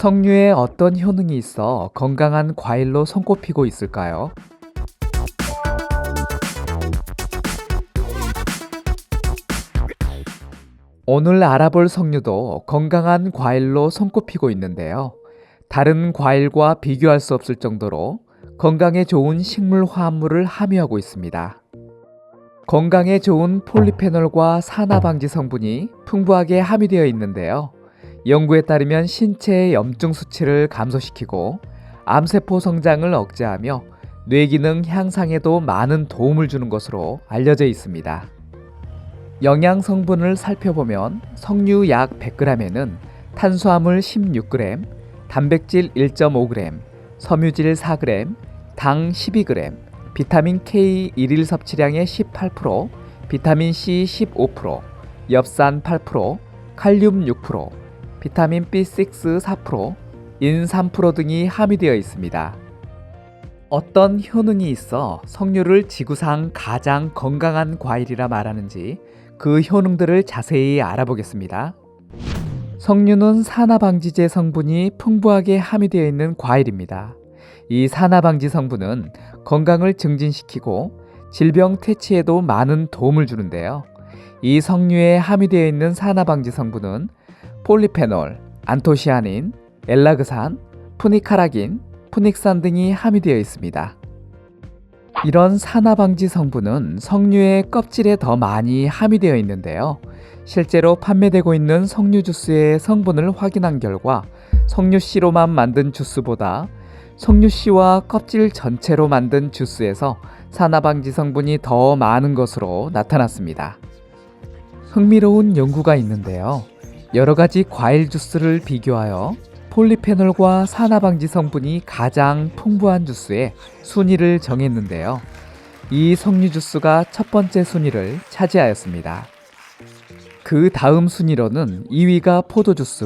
석류에 어떤 효능이 있어 건강한 과일로 손꼽히고 있을까요? 오늘 알아볼 석류도 건강한 과일로 손꼽히고 있는데요. 다른 과일과 비교할 수 없을 정도로 건강에 좋은 식물 화합물을 함유하고 있습니다. 건강에 좋은 폴리페놀과 산화 방지 성분이 풍부하게 함유되어 있는데요. 연구에 따르면 신체의 염증 수치를 감소시키고 암세포 성장을 억제하며 뇌기능 향상에도 많은 도움을 주는 것으로 알려져 있습니다. 영양 성분을 살펴보면 석류 약 100g에는 탄수화물 16g, 단백질 1.5g, 섬유질 4g, 당 12g, 비타민 K 일일 섭취량의 18%, 비타민 C 15%, 엽산 8%, 칼륨 6%, 비타민 B6 4%, 인 3% 등이 함유되어 있습니다. 어떤 효능이 있어 석류를 지구상 가장 건강한 과일이라 말하는지 그 효능들을 자세히 알아보겠습니다. 석류는 산화방지제 성분이 풍부하게 함유되어 있는 과일입니다. 이 산화방지 성분은 건강을 증진시키고 질병 퇴치에도 많은 도움을 주는데요. 이 석류에 함유되어 있는 산화방지 성분은 폴리페놀, 안토시아닌, 엘라그산, 푸니카라긴, 푸닉산 등이 함유되어 있습니다. 이런 산화방지 성분은 석류의 껍질에 더 많이 함유되어 있는데요. 실제로 판매되고 있는 석류 주스의 성분을 확인한 결과 석류씨로만 만든 주스보다 석류씨와 껍질 전체로 만든 주스에서 산화방지 성분이 더 많은 것으로 나타났습니다. 흥미로운 연구가 있는데요. 여러 가지 과일 주스를 비교하여 폴리페놀과 산화방지 성분이 가장 풍부한 주스에 순위를 정했는데요. 이 석류 주스가 첫 번째 순위를 차지하였습니다. 그 다음 순위로는 2위가 포도 주스,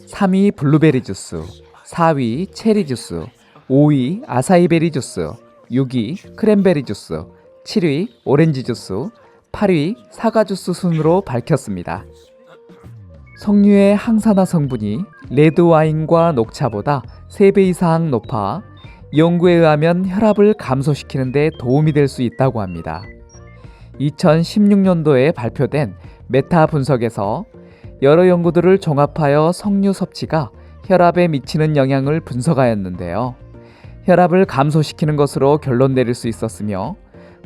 3위 블루베리 주스, 4위 체리 주스, 5위 아사이베리 주스, 6위 크랜베리 주스, 7위 오렌지 주스, 8위 사과 주스 순으로 밝혔습니다. 석류의 항산화 성분이 레드와인과 녹차보다 3배 이상 높아 연구에 의하면 혈압을 감소시키는 데 도움이 될 수 있다고 합니다. 2016년도에 발표된 메타 분석에서 여러 연구들을 종합하여 석류 섭취가 혈압에 미치는 영향을 분석하였는데요. 혈압을 감소시키는 것으로 결론 내릴 수 있었으며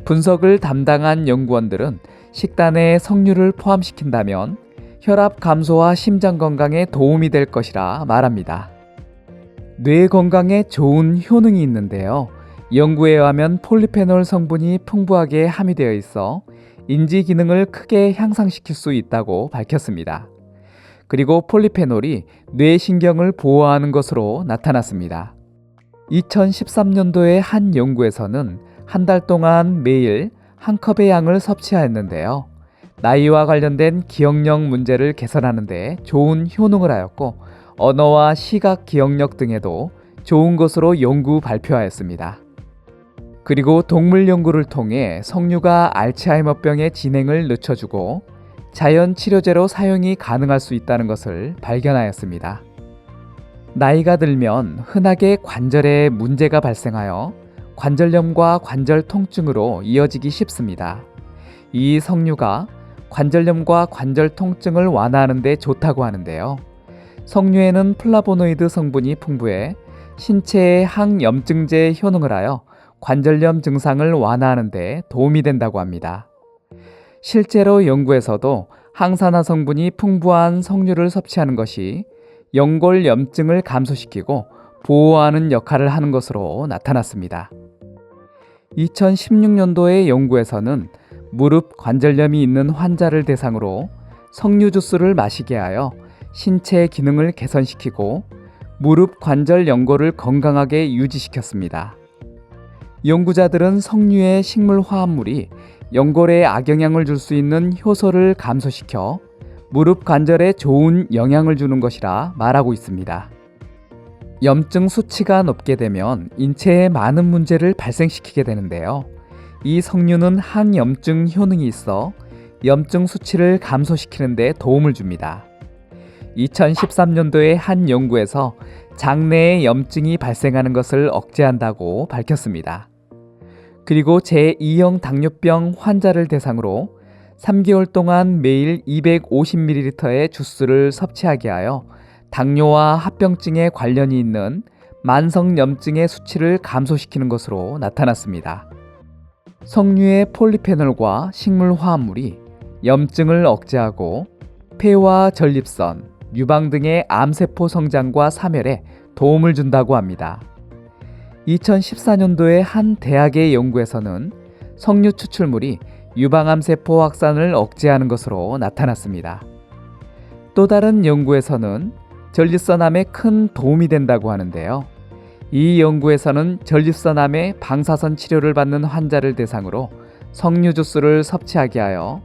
분석을 담당한 연구원들은 식단에 석류를 포함시킨다면 혈압 감소와 심장 건강에 도움이 될 것이라 말합니다. 뇌 건강에 좋은 효능이 있는데요. 연구에 의하면 폴리페놀 성분이 풍부하게 함유되어 있어 인지 기능을 크게 향상시킬 수 있다고 밝혔습니다. 그리고 폴리페놀이 뇌신경을 보호하는 것으로 나타났습니다. 2013년도의 한 연구에서는 한 달 동안 매일 한 컵의 양을 섭취하였는데요. 나이와 관련된 기억력 문제를 개선하는 데 좋은 효능을 하였고 언어와 시각 기억력 등에도 좋은 것으로 연구 발표하였습니다. 그리고 동물 연구를 통해 석류가 알츠하이머병의 진행을 늦춰주고 자연 치료제로 사용이 가능할 수 있다는 것을 발견하였습니다. 나이가 들면 흔하게 관절에 문제가 발생하여 관절염과 관절 통증으로 이어지기 쉽습니다. 이 석류가 관절염과 관절 통증을 완화하는 데 좋다고 하는데요. 석류에는 플라보노이드 성분이 풍부해 신체의 항염증제 효능을 하여 관절염 증상을 완화하는 데 도움이 된다고 합니다. 실제로 연구에서도 항산화 성분이 풍부한 석류를 섭취하는 것이 연골염증을 감소시키고 보호하는 역할을 하는 것으로 나타났습니다. 2016년도의 연구에서는 무릎 관절염이 있는 환자를 대상으로 석류 주스를 마시게 하여 신체 기능을 개선시키고 무릎 관절 연골을 건강하게 유지시켰습니다. 연구자들은 석류의 식물 화합물이 연골에 악영향을 줄 수 있는 효소를 감소시켜 무릎 관절에 좋은 영향을 주는 것이라 말하고 있습니다. 염증 수치가 높게 되면 인체에 많은 문제를 발생시키게 되는데요. 이 석류는 항염증 효능이 있어 염증 수치를 감소시키는 데 도움을 줍니다. 2013년도의 한 연구에서 장내에 염증이 발생하는 것을 억제한다고 밝혔습니다. 그리고 제2형 당뇨병 환자를 대상으로 3개월 동안 매일 250ml의 주스를 섭취하게 하여 당뇨와 합병증에 관련이 있는 만성염증의 수치를 감소시키는 것으로 나타났습니다. 석류의 폴리페놀과 식물화합물이 염증을 억제하고 폐와 전립선, 유방 등의 암세포 성장과 사멸에 도움을 준다고 합니다. 2014년도에 한 대학의 연구에서는 석류 추출물이 유방암세포 확산을 억제하는 것으로 나타났습니다. 또 다른 연구에서는 전립선암에 큰 도움이 된다고 하는데요. 이 연구에서는 전립선암의 방사선 치료를 받는 환자를 대상으로 석류 주스를 섭취하게 하여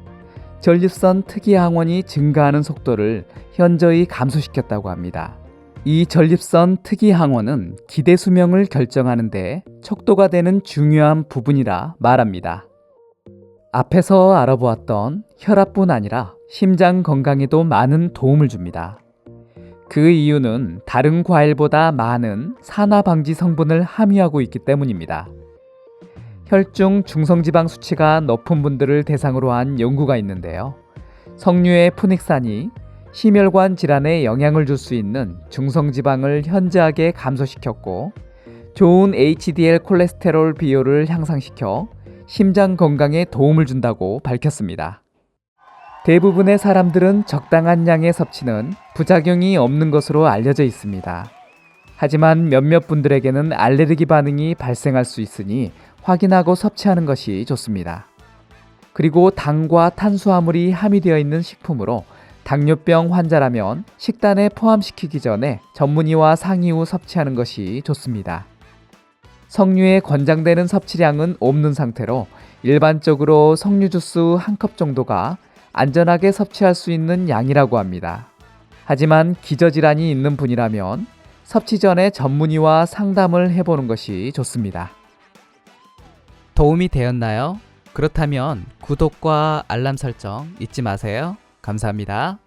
전립선 특이 항원이 증가하는 속도를 현저히 감소시켰다고 합니다. 이 전립선 특이 항원은 기대 수명을 결정하는 데 척도가 되는 중요한 부분이라 말합니다. 앞에서 알아보았던 혈압뿐 아니라 심장 건강에도 많은 도움을 줍니다. 그 이유는 다른 과일보다 많은 산화 방지 성분을 함유하고 있기 때문입니다. 혈중 중성지방 수치가 높은 분들을 대상으로 한 연구가 있는데요. 석류의 푸닉산이 심혈관 질환에 영향을 줄 수 있는 중성지방을 현저하게 감소시켰고 좋은 HDL 콜레스테롤 비율을 향상시켜 심장 건강에 도움을 준다고 밝혔습니다. 대부분의 사람들은 적당한 양의 섭취는 부작용이 없는 것으로 알려져 있습니다. 하지만 몇몇 분들에게는 알레르기 반응이 발생할 수 있으니 확인하고 섭취하는 것이 좋습니다. 그리고 당과 탄수화물이 함유되어 있는 식품으로 당뇨병 환자라면 식단에 포함시키기 전에 전문의와 상의 후 섭취하는 것이 좋습니다. 석류에 권장되는 섭취량은 없는 상태로 일반적으로 석류 주스 1컵 정도가 안전하게 섭취할 수 있는 양이라고 합니다. 하지만 기저질환이 있는 분이라면 섭취 전에 전문의와 상담을 해보는 것이 좋습니다. 도움이 되었나요? 그렇다면 구독과 알람 설정 잊지 마세요. 감사합니다.